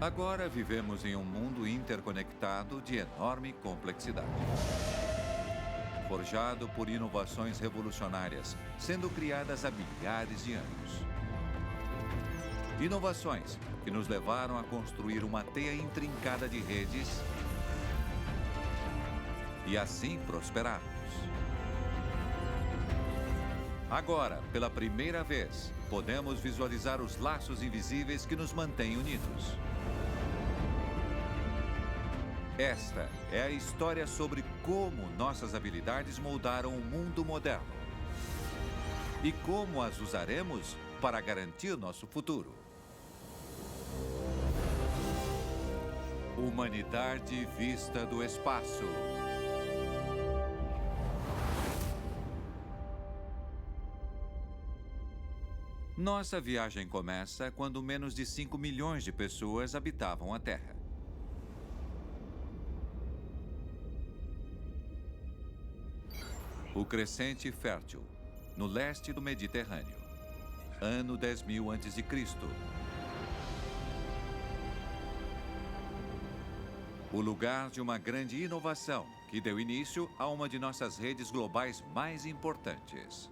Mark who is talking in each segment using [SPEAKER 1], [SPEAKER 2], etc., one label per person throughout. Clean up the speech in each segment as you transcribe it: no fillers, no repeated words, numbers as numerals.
[SPEAKER 1] Agora vivemos em um mundo interconectado de enorme complexidade. Forjado por inovações revolucionárias, sendo criadas há milhares de anos. Inovações que nos levaram a construir uma teia intrincada de redes e assim prosperarmos. Agora, pela primeira vez, podemos visualizar os laços invisíveis que nos mantêm unidos. Esta é a história sobre como nossas habilidades moldaram o mundo moderno e como as usaremos para garantir nosso futuro. Humanidade vista do espaço. Nossa viagem começa quando menos de 5 milhões de pessoas habitavam a Terra. O Crescente Fértil, no leste do Mediterrâneo. Ano 10.000 a.C. O lugar de uma grande inovação que deu início a uma de nossas redes globais mais importantes.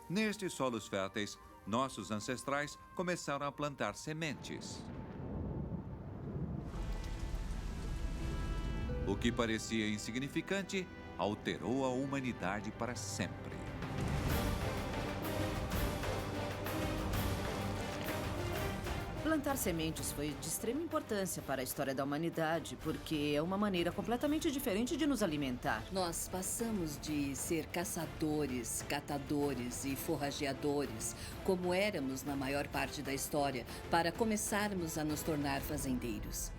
[SPEAKER 1] Nestes solos férteis, nossos ancestrais começaram a plantar sementes. O que parecia insignificante alterou a humanidade para sempre.
[SPEAKER 2] Plantar sementes foi de extrema importância para a história da humanidade, porque é uma maneira completamente diferente de nos alimentar.
[SPEAKER 3] Nós passamos de ser caçadores, catadores e forrageadores, como éramos na maior parte da história, para começarmos a nos tornar fazendeiros.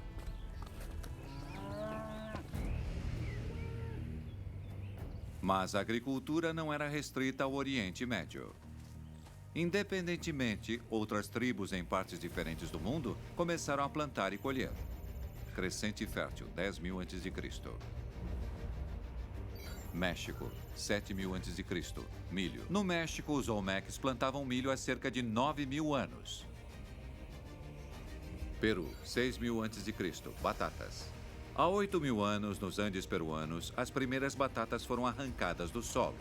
[SPEAKER 1] Mas a agricultura não era restrita ao Oriente Médio. Independentemente, outras tribos em partes diferentes do mundo começaram a plantar e colher. Crescente Fértil, 10.000 a.C. México, 7.000 a.C. Milho. No México, os Olmecs plantavam milho há cerca de 9.000 anos. Peru, 6.000 a.C. Batatas. Há 8.000 anos, nos Andes peruanos, as primeiras batatas foram arrancadas do solo.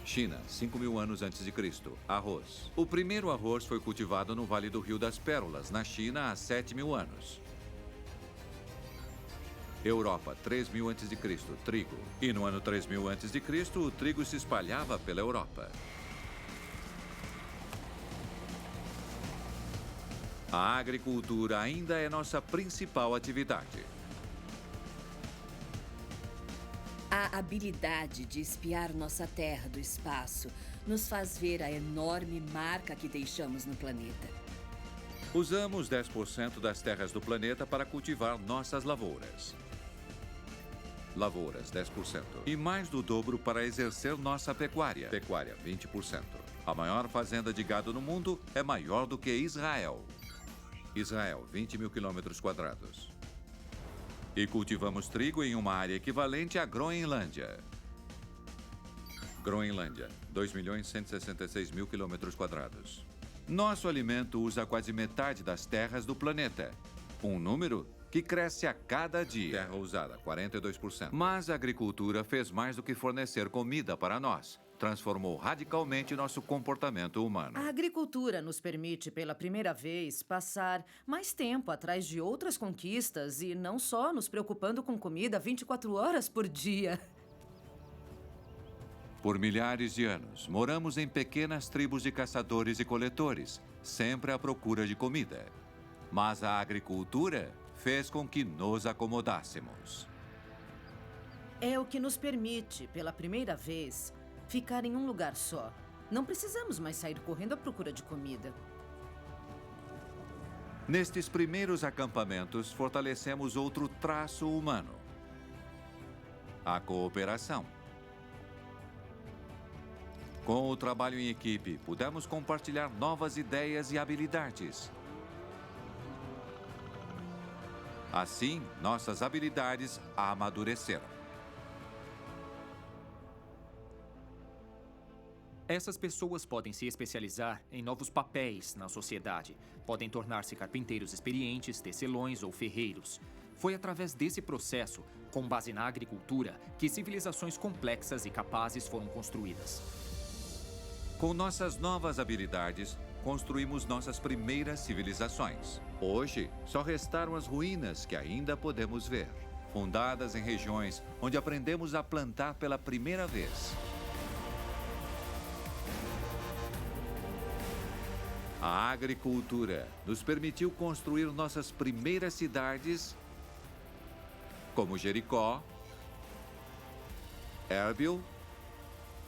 [SPEAKER 1] China, 5.000 anos antes de Cristo. Arroz. O primeiro arroz foi cultivado no Vale do Rio das Pérolas, na China, há 7.000 anos. Europa, 3.000 a.C. Trigo. E no ano 3.000 a.C., o trigo se espalhava pela Europa. A agricultura ainda é nossa principal atividade.
[SPEAKER 3] A habilidade de espiar nossa Terra do espaço nos faz ver a enorme marca que deixamos no planeta.
[SPEAKER 1] Usamos 10% das terras do planeta para cultivar nossas lavouras. Lavouras, 10%. E mais do dobro para exercer nossa pecuária. Pecuária, 20%. A maior fazenda de gado no mundo é maior do que Israel. Israel, 20.000 km². E cultivamos trigo em uma área equivalente à Groenlândia. Groenlândia, 2.166.000 km². Nosso alimento usa quase metade das terras do planeta. Um número que cresce a cada dia. Terra usada, 42%. Mas a agricultura fez mais do que fornecer comida para nós. Transformou radicalmente nosso comportamento humano.
[SPEAKER 2] A agricultura nos permite, pela primeira vez, passar mais tempo atrás de outras conquistas e não só nos preocupando com comida 24 horas por dia.
[SPEAKER 1] Por milhares de anos, moramos em pequenas tribos de caçadores e coletores, sempre à procura de comida. Mas a agricultura fez com que nos acomodássemos.
[SPEAKER 2] É o que nos permite, pela primeira vez, ficar em um lugar só. Não precisamos mais sair correndo à procura de comida.
[SPEAKER 1] Nestes primeiros acampamentos, fortalecemos outro traço humano: a cooperação. Com o trabalho em equipe, pudemos compartilhar novas ideias e habilidades. Assim, nossas habilidades amadureceram.
[SPEAKER 4] Essas pessoas podem se especializar em novos papéis na sociedade. Podem tornar-se carpinteiros experientes, tecelões ou ferreiros. Foi através desse processo, com base na agricultura, que civilizações complexas e capazes foram construídas.
[SPEAKER 1] Com nossas novas habilidades, construímos nossas primeiras civilizações. Hoje, só restaram as ruínas que ainda podemos ver, fundadas em regiões onde aprendemos a plantar pela primeira vez. A agricultura nos permitiu construir nossas primeiras cidades, como Jericó, Erbil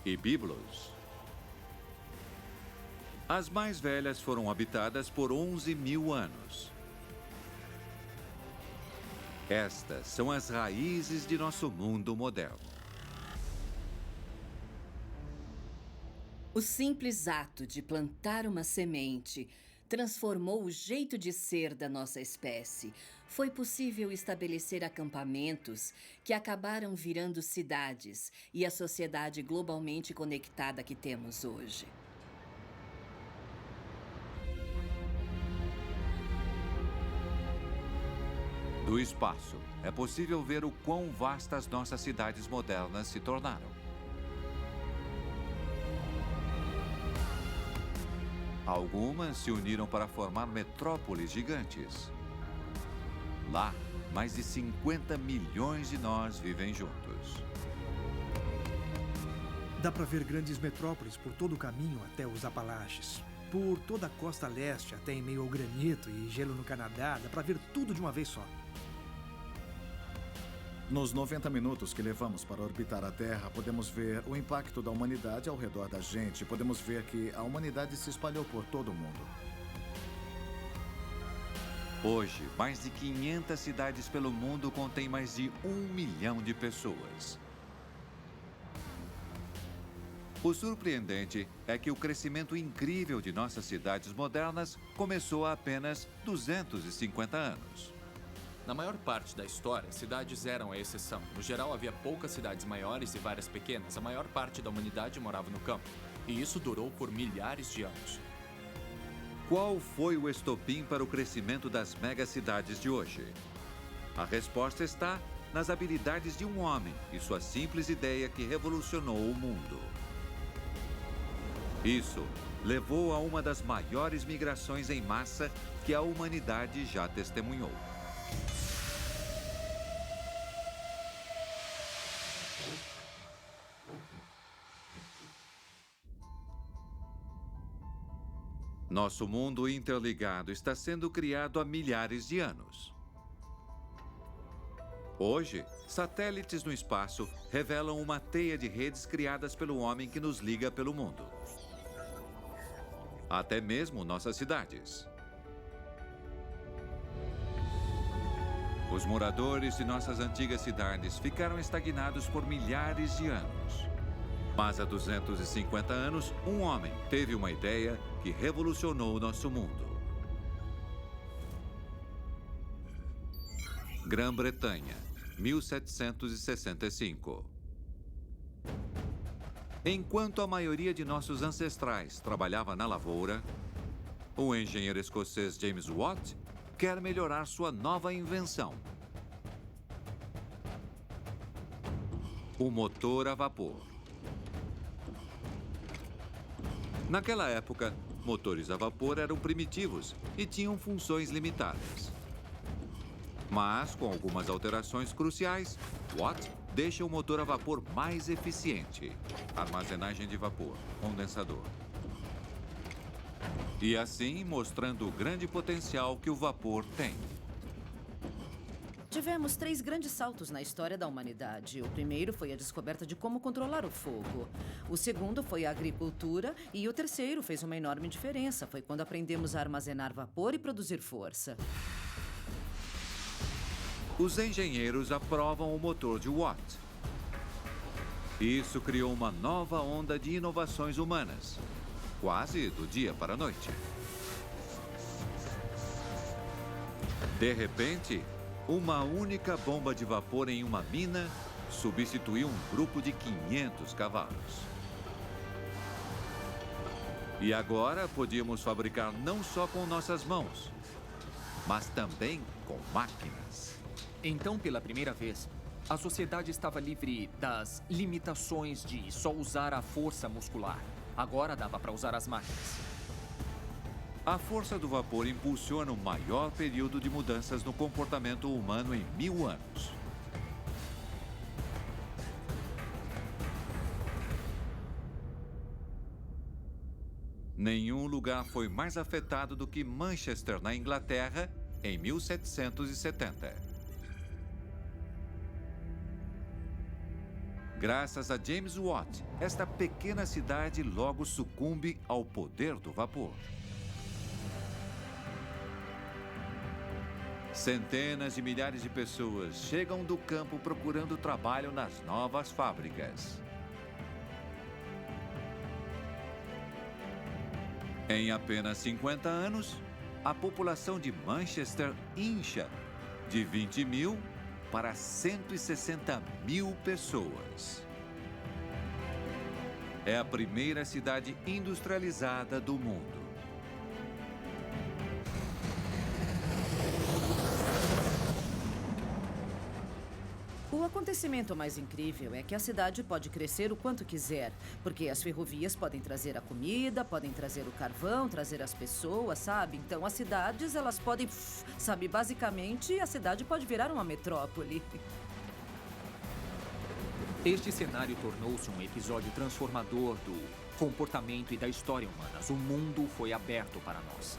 [SPEAKER 1] e Biblos. As mais velhas foram habitadas por 11 mil anos. Estas são as raízes de nosso mundo moderno.
[SPEAKER 3] O simples ato de plantar uma semente transformou o jeito de ser da nossa espécie. Foi possível estabelecer acampamentos que acabaram virando cidades e a sociedade globalmente conectada que temos hoje.
[SPEAKER 1] Do espaço, é possível ver o quão vastas nossas cidades modernas se tornaram. Algumas se uniram para formar metrópoles gigantes. Lá, mais de 50 milhões de nós vivem juntos.
[SPEAKER 5] Dá para ver grandes metrópoles por todo o caminho até os Apalaches. Por toda a costa leste até em meio ao granito e gelo no Canadá, dá para ver tudo de uma vez só.
[SPEAKER 6] Nos 90 minutos que levamos para orbitar a Terra, podemos ver o impacto da humanidade ao redor da gente. Podemos ver que a humanidade se espalhou por todo o mundo.
[SPEAKER 1] Hoje, mais de 500 cidades pelo mundo contêm mais de 1 milhão de pessoas. O surpreendente é que o crescimento incrível de nossas cidades modernas começou há apenas 250 anos.
[SPEAKER 7] Na maior parte da história, cidades eram a exceção. No geral, havia poucas cidades maiores e várias pequenas. A maior parte da humanidade morava no campo. E isso durou por milhares de anos.
[SPEAKER 1] Qual foi o estopim para o crescimento das megacidades de hoje? A resposta está nas habilidades de um homem e sua simples ideia que revolucionou o mundo. Isso levou a uma das maiores migrações em massa que a humanidade já testemunhou. Nosso mundo interligado está sendo criado há milhares de anos. Hoje, satélites no espaço revelam uma teia de redes criadas pelo homem que nos liga pelo mundo. Até mesmo nossas cidades. Os moradores de nossas antigas cidades ficaram estagnados por milhares de anos. Mas há 250 anos, um homem teve uma ideia que revolucionou o nosso mundo. Grã-Bretanha, 1765. Enquanto a maioria de nossos ancestrais trabalhava na lavoura, o engenheiro escocês James Watt quer melhorar sua nova invenção: o motor a vapor. Naquela época, motores a vapor eram primitivos e tinham funções limitadas. Mas, com algumas alterações cruciais, Watt deixa o motor a vapor mais eficiente. Armazenagem de vapor, condensador. E assim, mostrando o grande potencial que o vapor tem.
[SPEAKER 2] Tivemos 3 grandes saltos na história da humanidade. O primeiro foi a descoberta de como controlar o fogo. O segundo foi a agricultura. E o terceiro fez uma enorme diferença. Foi quando aprendemos a armazenar vapor e produzir força.
[SPEAKER 1] Os engenheiros aprovam o motor de Watt. Isso criou uma nova onda de inovações humanas, quase do dia para a noite. De repente, uma única bomba de vapor em uma mina substituiu um grupo de 500 cavalos. E agora podíamos fabricar não só com nossas mãos, mas também com máquinas.
[SPEAKER 4] Então, pela primeira vez, a sociedade estava livre das limitações de só usar a força muscular. Agora dava para usar as máquinas.
[SPEAKER 1] A força do vapor impulsiona o maior período de mudanças no comportamento humano em 1000 anos. Nenhum lugar foi mais afetado do que Manchester, na Inglaterra, em 1770. Graças a James Watt, esta pequena cidade logo sucumbe ao poder do vapor. Centenas de milhares de pessoas chegam do campo procurando trabalho nas novas fábricas. Em apenas 50 anos, a população de Manchester incha de 20 mil para 160 mil pessoas. É a primeira cidade industrializada do mundo.
[SPEAKER 2] O acontecimento mais incrível é que a cidade pode crescer o quanto quiser, porque as ferrovias podem trazer a comida, podem trazer o carvão, trazer as pessoas, sabe? Então as cidades, elas podem, sabe, basicamente a cidade pode virar uma metrópole.
[SPEAKER 4] Este cenário tornou-se um episódio transformador do comportamento e da história humanas. O mundo foi aberto para nós.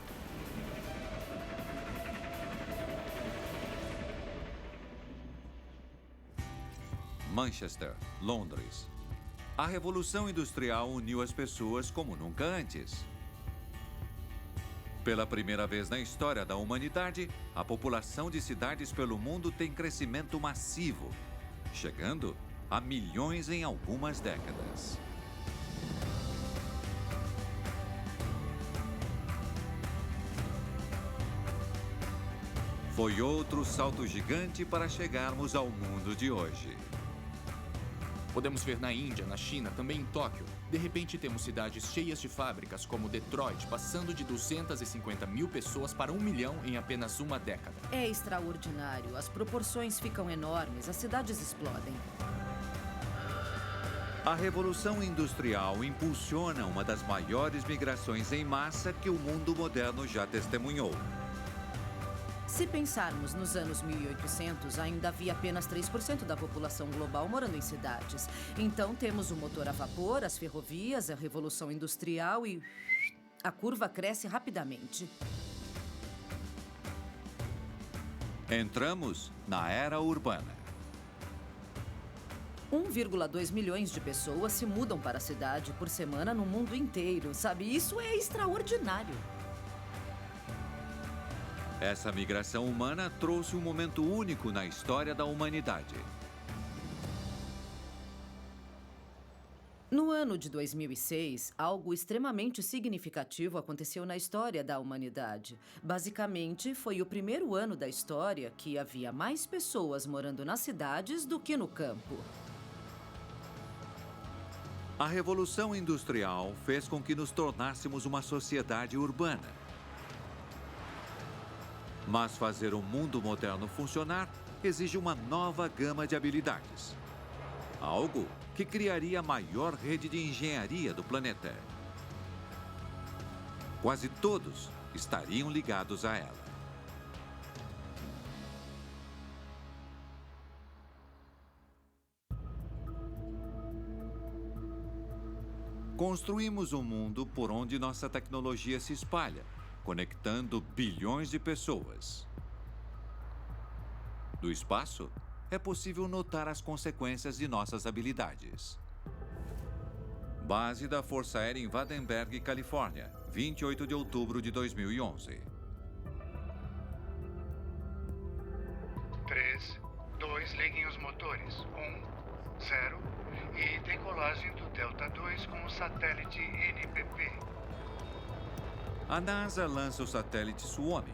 [SPEAKER 1] Manchester, Londres. A Revolução Industrial uniu as pessoas como nunca antes. Pela primeira vez na história da humanidade, a população de cidades pelo mundo tem crescimento massivo, chegando a milhões em algumas décadas. Foi outro salto gigante para chegarmos ao mundo de hoje.
[SPEAKER 7] Podemos ver na Índia, na China, também em Tóquio. De repente temos cidades cheias de fábricas, como Detroit, passando de 250 mil pessoas para 1 milhão em apenas uma década.
[SPEAKER 2] É extraordinário. As proporções ficam enormes, as cidades explodem.
[SPEAKER 1] A Revolução Industrial impulsiona uma das maiores migrações em massa que o mundo moderno já testemunhou.
[SPEAKER 2] Se pensarmos nos anos 1800, ainda havia apenas 3% da população global morando em cidades. Então temos o motor a vapor, as ferrovias, a Revolução Industrial e a curva cresce rapidamente.
[SPEAKER 1] Entramos na era urbana.
[SPEAKER 2] 1,2 milhões de pessoas se mudam para a cidade por semana no mundo inteiro, sabe? Isso é extraordinário.
[SPEAKER 1] Essa migração humana trouxe um momento único na história da humanidade.
[SPEAKER 2] No ano de 2006, algo extremamente significativo aconteceu na história da humanidade. Basicamente, foi o primeiro ano da história que havia mais pessoas morando nas cidades do que no campo.
[SPEAKER 1] A Revolução Industrial fez com que nos tornássemos uma sociedade urbana. Mas fazer o mundo moderno funcionar exige uma nova gama de habilidades. Algo que criaria a maior rede de engenharia do planeta. Quase todos estariam ligados a ela. Construímos um mundo por onde nossa tecnologia se espalha, conectando bilhões de pessoas. Do espaço, é possível notar as consequências de nossas habilidades. Base da Força Aérea em Vandenberg, Califórnia, 28 de outubro de 2011.
[SPEAKER 8] 3, 2, liguem os motores. 1, 0 e decolagem do Delta 2 com o satélite NPP.
[SPEAKER 1] A NASA lança o satélite Suomi.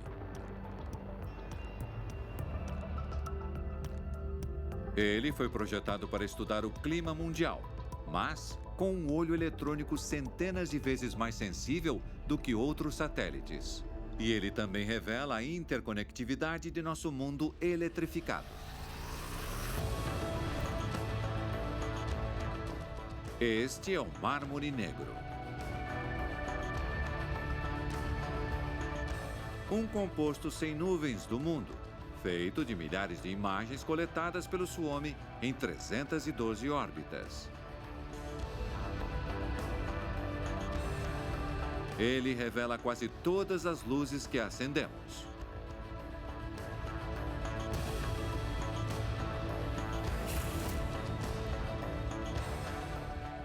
[SPEAKER 1] Ele foi projetado para estudar o clima mundial, mas com um olho eletrônico centenas de vezes mais sensível do que outros satélites. E ele também revela a interconectividade de nosso mundo eletrificado. Este é o Mármore Negro. Um composto sem nuvens do mundo, feito de milhares de imagens coletadas pelo Suomi em 312 órbitas. Ele revela quase todas as luzes que acendemos.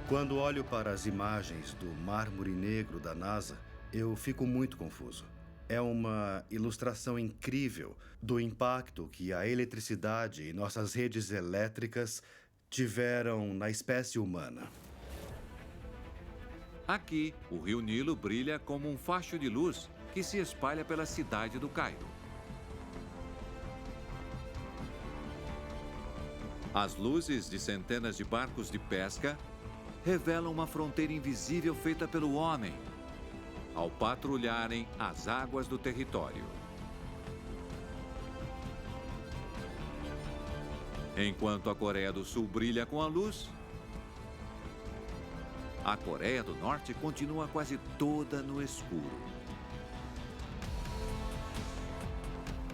[SPEAKER 9] Quando olho para as imagens do Mármore Negro da NASA, eu fico muito confuso. É uma ilustração incrível do impacto que a eletricidade e nossas redes elétricas tiveram na espécie humana.
[SPEAKER 1] Aqui, o rio Nilo brilha como um facho de luz que se espalha pela cidade do Cairo. As luzes de centenas de barcos de pesca revelam uma fronteira invisível feita pelo homem ao patrulharem as águas do território. Enquanto a Coreia do Sul brilha com a luz, a Coreia do Norte continua quase toda no escuro.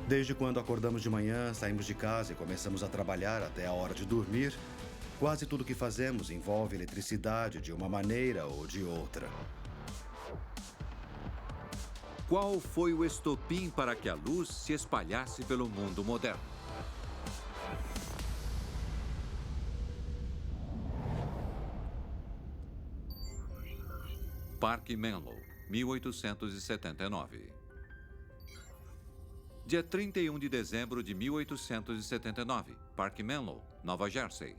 [SPEAKER 9] Desde quando acordamos de manhã, saímos de casa e começamos a trabalhar até a hora de dormir, quase tudo que fazemos envolve eletricidade de uma maneira ou de outra.
[SPEAKER 1] Qual foi o estopim para que a luz se espalhasse pelo mundo moderno? Parque Menlo, 1879. Dia 31 de dezembro de 1879, Parque Menlo, Nova Jersey.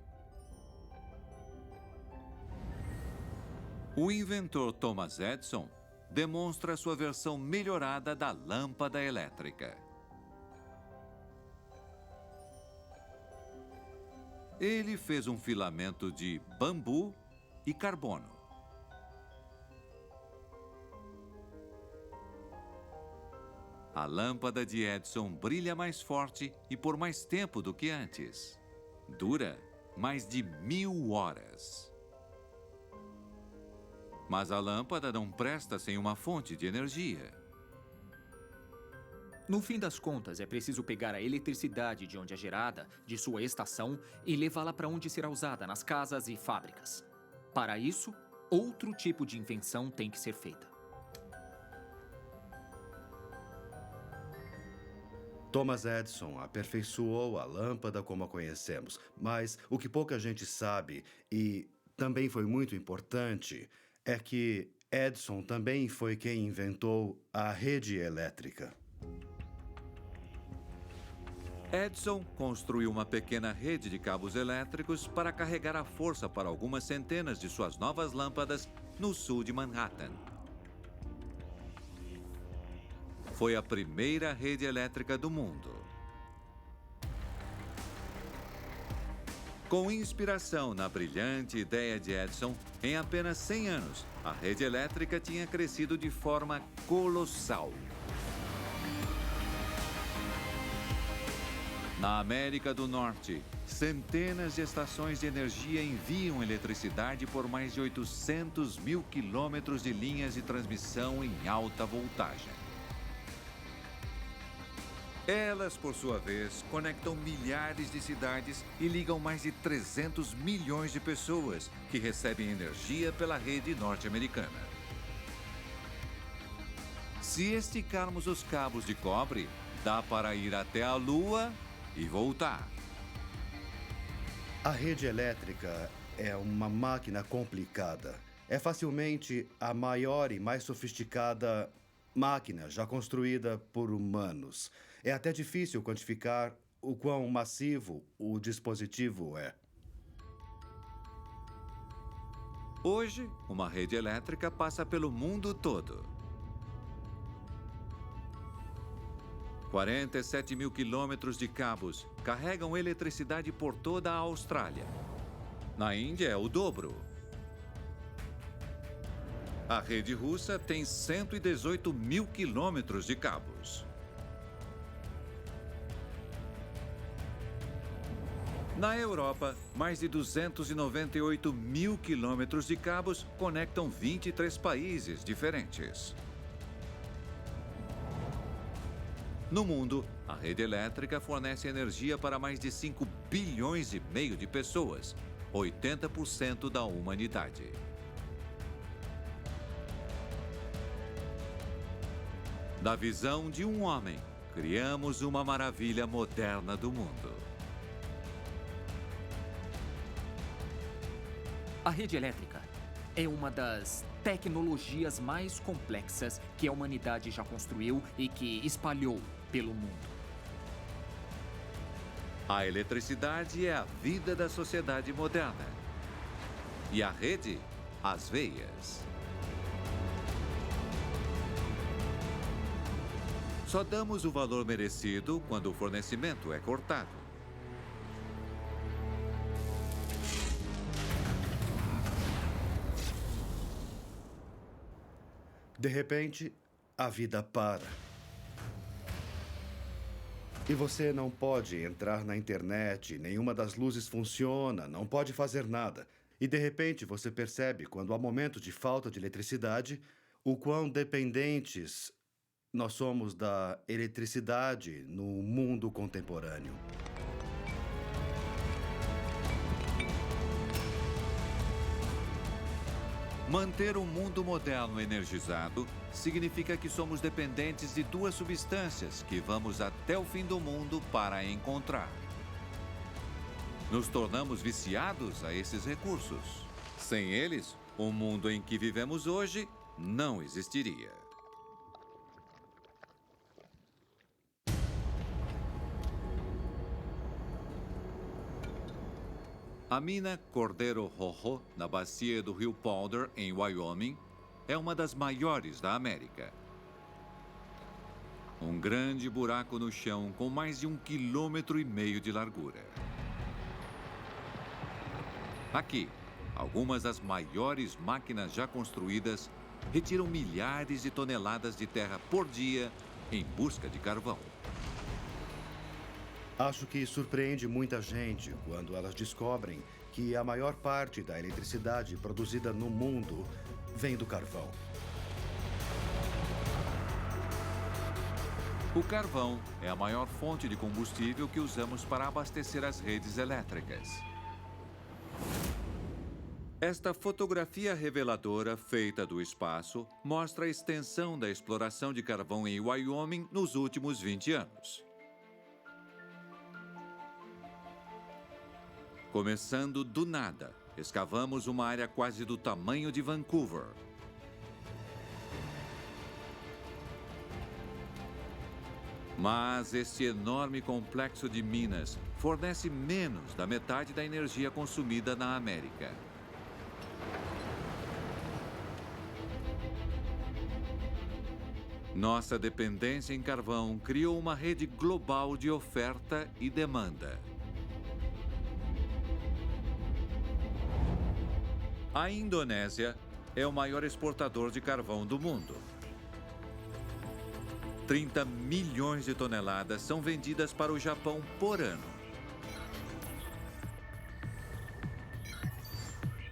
[SPEAKER 1] O inventor Thomas Edison demonstra sua versão melhorada da lâmpada elétrica. Ele fez um filamento de bambu e carbono. A lâmpada de Edison brilha mais forte e por mais tempo do que antes. Dura mais de 1000 horas. Mas a lâmpada não presta sem uma fonte de energia.
[SPEAKER 4] No fim das contas, é preciso pegar a eletricidade de onde é gerada, de sua estação, e levá-la para onde será usada nas casas e fábricas. Para isso, outro tipo de invenção tem que ser feita.
[SPEAKER 9] Thomas Edison aperfeiçoou a lâmpada como a conhecemos, mas o que pouca gente sabe, e também foi muito importante, é que Edison também foi quem inventou a rede elétrica.
[SPEAKER 1] Edison construiu uma pequena rede de cabos elétricos para carregar a força para algumas centenas de suas novas lâmpadas no sul de Manhattan. Foi a primeira rede elétrica do mundo. Com inspiração na brilhante ideia de Edison, em apenas 100 anos, a rede elétrica tinha crescido de forma colossal. Na América do Norte, centenas de estações de energia enviam eletricidade por mais de 800 mil quilômetros de linhas de transmissão em alta voltagem. Elas, por sua vez, conectam milhares de cidades e ligam mais de 300 milhões de pessoas que recebem energia pela rede norte-americana. Se esticarmos os cabos de cobre, dá para ir até a Lua e voltar.
[SPEAKER 9] A rede elétrica é uma máquina complicada. É facilmente a maior e mais sofisticada máquina já construída por humanos. É até difícil quantificar o quão massivo o dispositivo é.
[SPEAKER 1] Hoje, uma rede elétrica passa pelo mundo todo. 47 mil quilômetros de cabos carregam eletricidade por toda a Austrália. Na Índia é o dobro. A rede russa tem 118 mil quilômetros de cabos. Na Europa, mais de 298 mil quilômetros de cabos conectam 23 países diferentes. No mundo, a rede elétrica fornece energia para mais de 5 bilhões e meio de pessoas, 80% da humanidade. Da visão de um homem, criamos uma maravilha moderna do mundo.
[SPEAKER 4] A rede elétrica é uma das tecnologias mais complexas que a humanidade já construiu e que espalhou pelo mundo.
[SPEAKER 1] A eletricidade é a vida da sociedade moderna. E a rede, as veias. Só damos o valor merecido quando o fornecimento é cortado.
[SPEAKER 9] De repente, a vida para. E você não pode entrar na internet, nenhuma das luzes funciona, não pode fazer nada. E de repente você percebe, quando há momentos de falta de eletricidade, o quão dependentes nós somos da eletricidade no mundo contemporâneo.
[SPEAKER 1] Manter um mundo moderno energizado significa que somos dependentes de duas substâncias que vamos até o fim do mundo para encontrar. Nos tornamos viciados a esses recursos. Sem eles, o mundo em que vivemos hoje não existiria. A mina Cordeiro Rojo, na bacia do rio Powder, em Wyoming, é uma das maiores da América. Um grande buraco no chão com mais de 1,5 km de largura. Aqui, algumas das maiores máquinas já construídas retiram milhares de toneladas de terra por dia em busca de carvão.
[SPEAKER 9] Acho que surpreende muita gente quando elas descobrem que a maior parte da eletricidade produzida no mundo vem do carvão.
[SPEAKER 1] O carvão é a maior fonte de combustível que usamos para abastecer as redes elétricas. Esta fotografia reveladora, feita do espaço, mostra a extensão da exploração de carvão em Wyoming nos últimos 20 anos. Começando do nada, escavamos uma área quase do tamanho de Vancouver. Mas este enorme complexo de minas fornece menos da metade da energia consumida na América. Nossa dependência em carvão criou uma rede global de oferta e demanda. A Indonésia é o maior exportador de carvão do mundo. 30 milhões de toneladas são vendidas para o Japão por ano.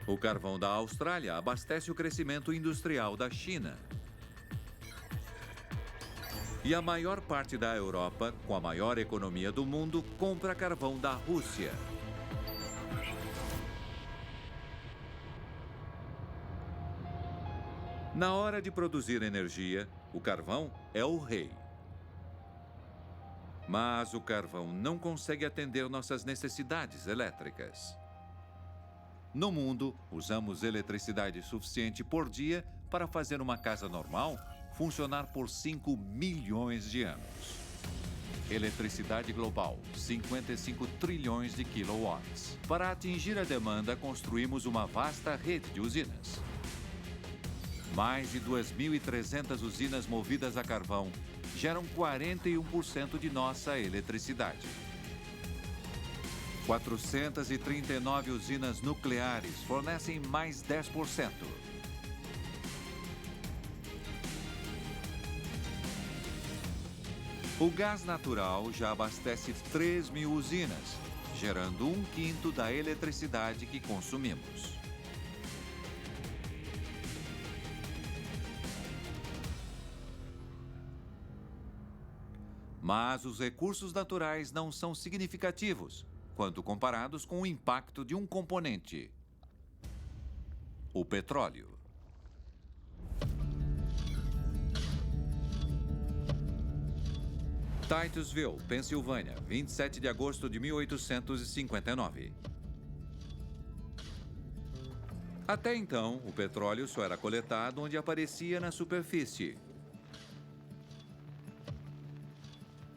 [SPEAKER 1] O carvão da Austrália abastece o crescimento industrial da China. E a maior parte da Europa, com a maior economia do mundo, compra carvão da Rússia. Na hora de produzir energia, o carvão é o rei. Mas o carvão não consegue atender nossas necessidades elétricas. No mundo, usamos eletricidade suficiente por dia para fazer uma casa normal funcionar por 5 milhões de anos. Eletricidade global, 55 trilhões de quilowatts. Para atingir a demanda, construímos uma vasta rede de usinas. Mais de 2.300 usinas movidas a carvão geram 41% de nossa eletricidade. 439 usinas nucleares fornecem mais 10%. O gás natural já abastece 3.000 usinas, gerando 1/5 da eletricidade que consumimos. Mas os recursos naturais não são significativos quando comparados com o impacto de um componente: o petróleo. Titusville, Pensilvânia, 27 de agosto de 1859. Até então, o petróleo só era coletado onde aparecia na superfície.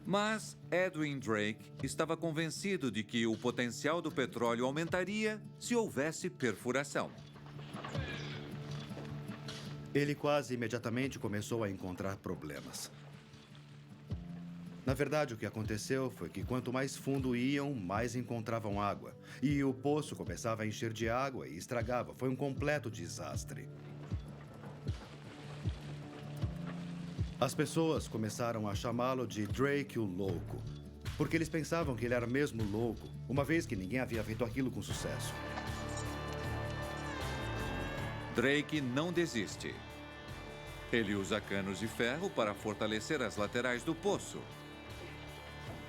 [SPEAKER 1] Mas Edwin Drake estava convencido de que o potencial do petróleo aumentaria se houvesse perfuração.
[SPEAKER 9] Ele quase imediatamente começou a encontrar problemas. Na verdade, o que aconteceu foi que quanto mais fundo iam, mais encontravam água. E o poço começava a encher de água e estragava. Foi um completo desastre. As pessoas começaram a chamá-lo de Drake o Louco, porque eles pensavam que ele era mesmo louco, uma vez que ninguém havia feito aquilo com sucesso.
[SPEAKER 1] Drake não desiste. Ele usa canos de ferro para fortalecer as laterais do poço.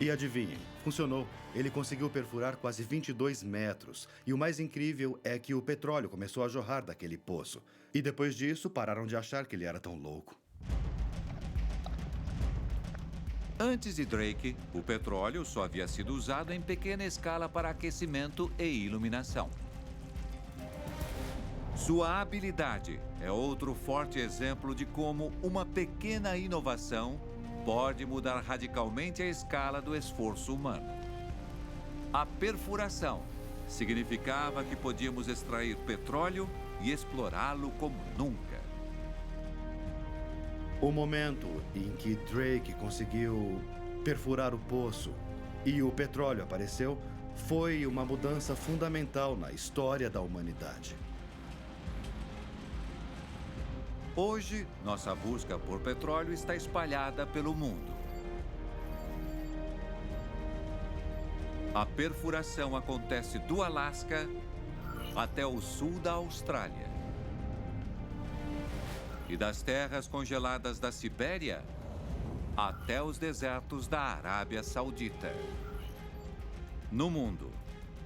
[SPEAKER 9] E adivinhem, funcionou. Ele conseguiu perfurar quase 22 metros. E o mais incrível é que o petróleo começou a jorrar daquele poço. E depois disso, pararam de achar que ele era tão louco.
[SPEAKER 1] Antes de Drake, o petróleo só havia sido usado em pequena escala para aquecimento e iluminação. Sua habilidade é outro forte exemplo de como uma pequena inovação pode mudar radicalmente a escala do esforço humano. A perfuração significava que podíamos extrair petróleo e explorá-lo como nunca.
[SPEAKER 9] O momento em que Drake conseguiu perfurar o poço e o petróleo apareceu foi uma mudança fundamental na história da humanidade.
[SPEAKER 1] Hoje, nossa busca por petróleo está espalhada pelo mundo. A perfuração acontece do Alasca até o sul da Austrália. E das terras congeladas da Sibéria até os desertos da Arábia Saudita. No mundo,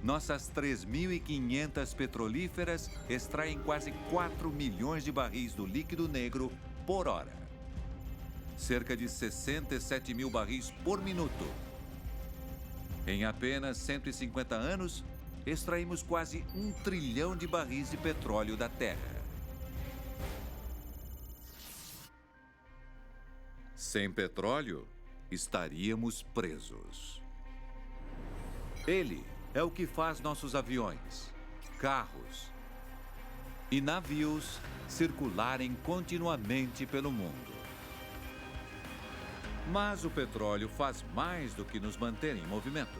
[SPEAKER 1] nossas 3.500 petrolíferas extraem quase 4 milhões de barris do líquido negro por hora. Cerca de 67 mil barris por minuto. Em apenas 150 anos, extraímos quase 1 trilhão de barris de petróleo da Terra. Sem petróleo, estaríamos presos. Ele é o que faz nossos aviões, carros e navios circularem continuamente pelo mundo. Mas o petróleo faz mais do que nos manter em movimento.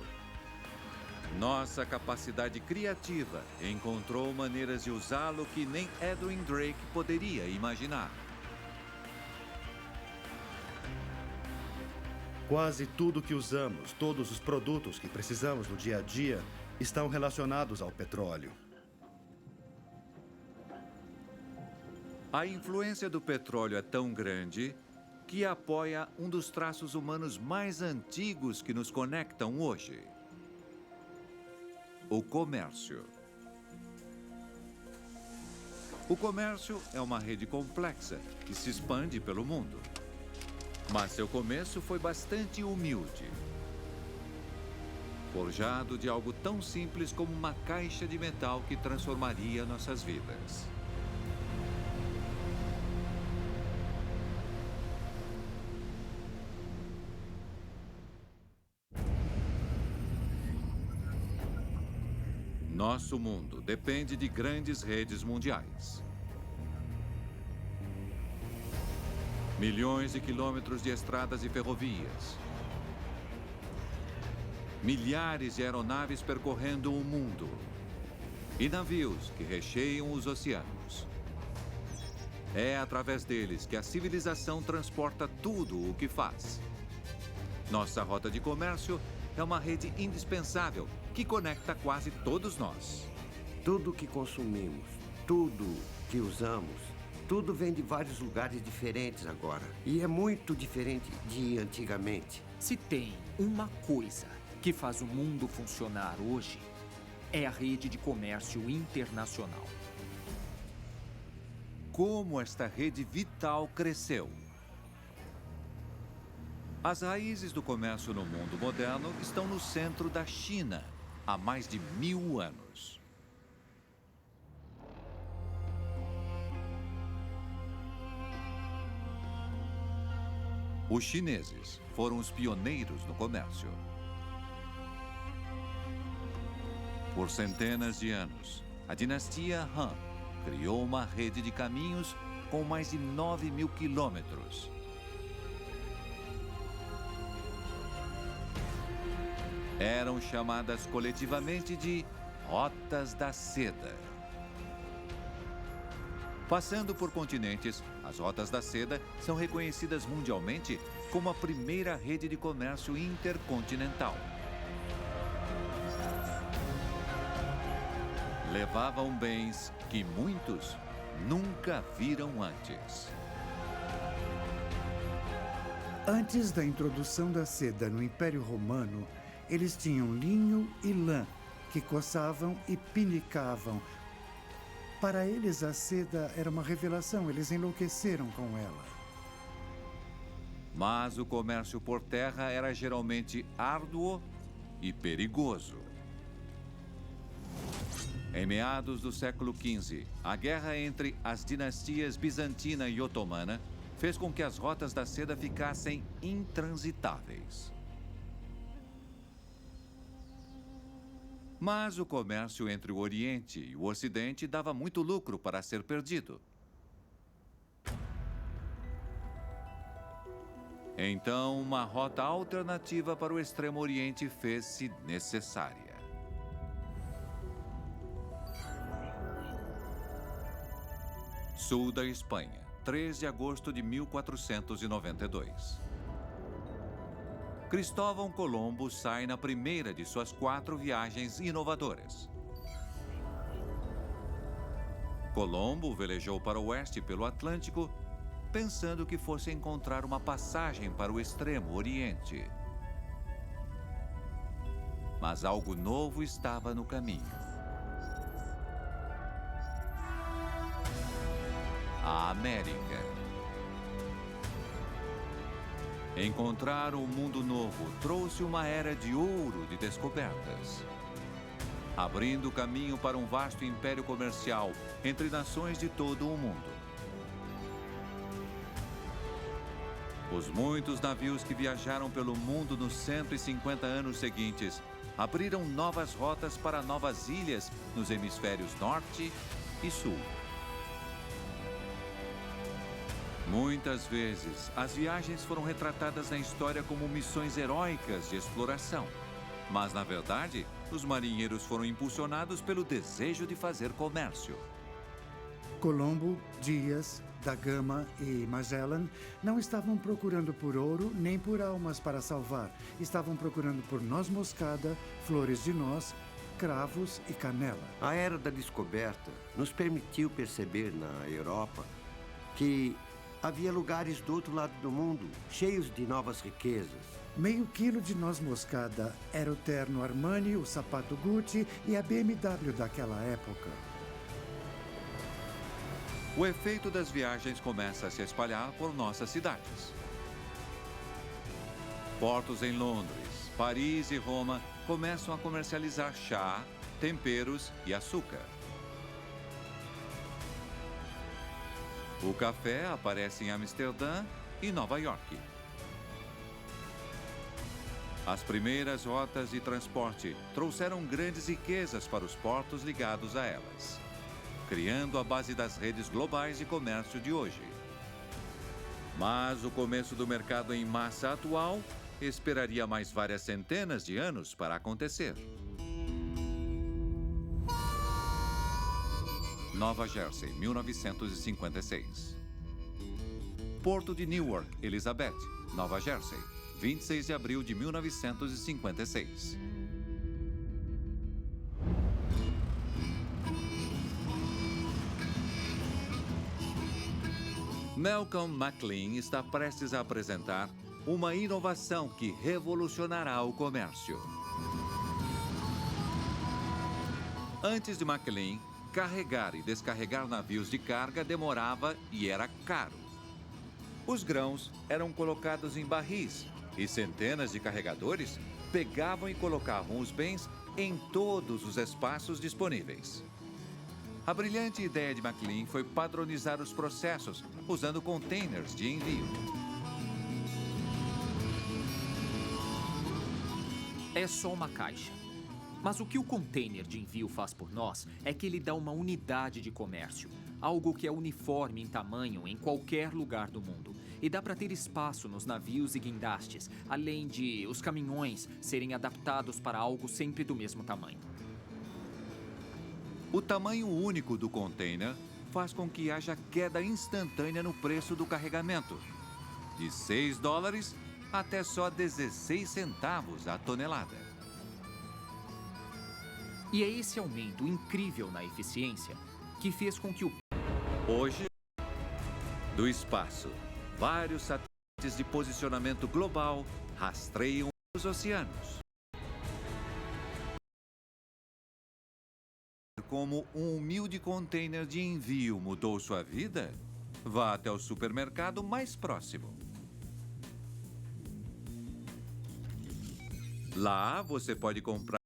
[SPEAKER 1] Nossa capacidade criativa encontrou maneiras de usá-lo que nem Edwin Drake poderia imaginar.
[SPEAKER 9] Quase tudo que usamos, todos os produtos que precisamos no dia a dia, estão relacionados ao petróleo.
[SPEAKER 1] A influência do petróleo é tão grande que apoia um dos traços humanos mais antigos que nos conectam hoje: o comércio. O comércio é uma rede complexa que se expande pelo mundo. Mas seu começo foi bastante humilde. Forjado de algo tão simples como uma caixa de metal que transformaria nossas vidas. Nosso mundo depende de grandes redes mundiais. Milhões de quilômetros de estradas e ferrovias. Milhares de aeronaves percorrendo o mundo. E navios que recheiam os oceanos. É através deles que a civilização transporta tudo o que faz. Nossa rota de comércio é uma rede indispensável que conecta quase todos nós.
[SPEAKER 10] Tudo que consumimos, tudo que usamos, tudo vem de vários lugares diferentes agora. E é muito diferente de antigamente.
[SPEAKER 4] Se tem uma coisa que faz o mundo funcionar hoje, é a rede de comércio internacional.
[SPEAKER 1] Como esta rede vital cresceu. As raízes do comércio no mundo moderno estão no centro da China, há mais de 1000 anos. Os chineses foram os pioneiros no comércio. Por centenas de anos, a dinastia Han criou uma rede de caminhos com mais de 9.000 quilômetros. Eram chamadas coletivamente de Rotas da Seda. Passando por continentes, as Rotas da Seda são reconhecidas mundialmente como a primeira rede de comércio intercontinental. Levavam bens que muitos nunca viram antes.
[SPEAKER 11] Antes da introdução da seda no Império Romano, eles tinham linho e lã, que coçavam e pinicavam. Para eles, a seda era uma revelação, eles enlouqueceram com ela.
[SPEAKER 1] Mas o comércio por terra era geralmente árduo e perigoso. Em meados do século XV, a guerra entre as dinastias bizantina e otomana fez com que as rotas da seda ficassem intransitáveis. Mas o comércio entre o Oriente e o Ocidente dava muito lucro para ser perdido. Então, uma rota alternativa para o Extremo Oriente fez-se necessária. Sul da Espanha, 3 de agosto de 1492. Cristóvão Colombo sai na primeira de suas 4 viagens inovadoras. Colombo velejou para o oeste pelo Atlântico, pensando que fosse encontrar uma passagem para o Extremo Oriente. Mas algo novo estava no caminho. A América. Encontrar um mundo novo trouxe uma era de ouro de descobertas, abrindo caminho para um vasto império comercial entre nações de todo o mundo. Os muitos navios que viajaram pelo mundo nos 150 anos seguintes abriram novas rotas para novas ilhas nos hemisférios norte e sul. Muitas vezes, as viagens foram retratadas na história como missões heróicas de exploração. Mas, na verdade, os marinheiros foram impulsionados pelo desejo de fazer comércio.
[SPEAKER 11] Colombo, Dias, da Gama e Magellan não estavam procurando por ouro nem por almas para salvar. Estavam procurando por noz moscada, flores de noz, cravos e canela.
[SPEAKER 10] A era da descoberta nos permitiu perceber na Europa que havia lugares do outro lado do mundo, cheios de novas riquezas.
[SPEAKER 11] Meio quilo de noz moscada era o terno Armani, o sapato Gucci e a BMW daquela época.
[SPEAKER 1] O efeito das viagens começa a se espalhar por nossas cidades. Portos em Londres, Paris e Roma começam a comercializar chá, temperos e açúcar. O café aparece em Amsterdã e Nova York. As primeiras rotas de transporte trouxeram grandes riquezas para os portos ligados a elas, criando a base das redes globais de comércio de hoje. Mas o começo do mercado em massa atual esperaria mais várias centenas de anos para acontecer. Nova Jersey, 1956. Porto de Newark, Elizabeth, Nova Jersey, 26 de abril de 1956. Malcolm McLean está prestes a apresentar uma inovação que revolucionará o comércio. Antes de McLean, carregar e descarregar navios de carga demorava e era caro. Os grãos eram colocados em barris e centenas de carregadores pegavam e colocavam os bens em todos os espaços disponíveis. A brilhante ideia de McLean foi padronizar os processos usando containers de envio.
[SPEAKER 4] É só uma caixa. Mas o que o container de envio faz por nós é que ele dá uma unidade de comércio, algo que é uniforme em tamanho em qualquer lugar do mundo. E dá para ter espaço nos navios e guindastes, além de os caminhões serem adaptados para algo sempre do mesmo tamanho.
[SPEAKER 1] O tamanho único do container faz com que haja queda instantânea no preço do carregamento, de $6 até só 16 centavos a tonelada.
[SPEAKER 4] E é esse aumento incrível na eficiência que fez com que o...
[SPEAKER 1] Hoje, do espaço, vários satélites de posicionamento global rastreiam os oceanos. Como um humilde container de envio mudou sua vida? Vá até o supermercado mais próximo. Lá você pode comprar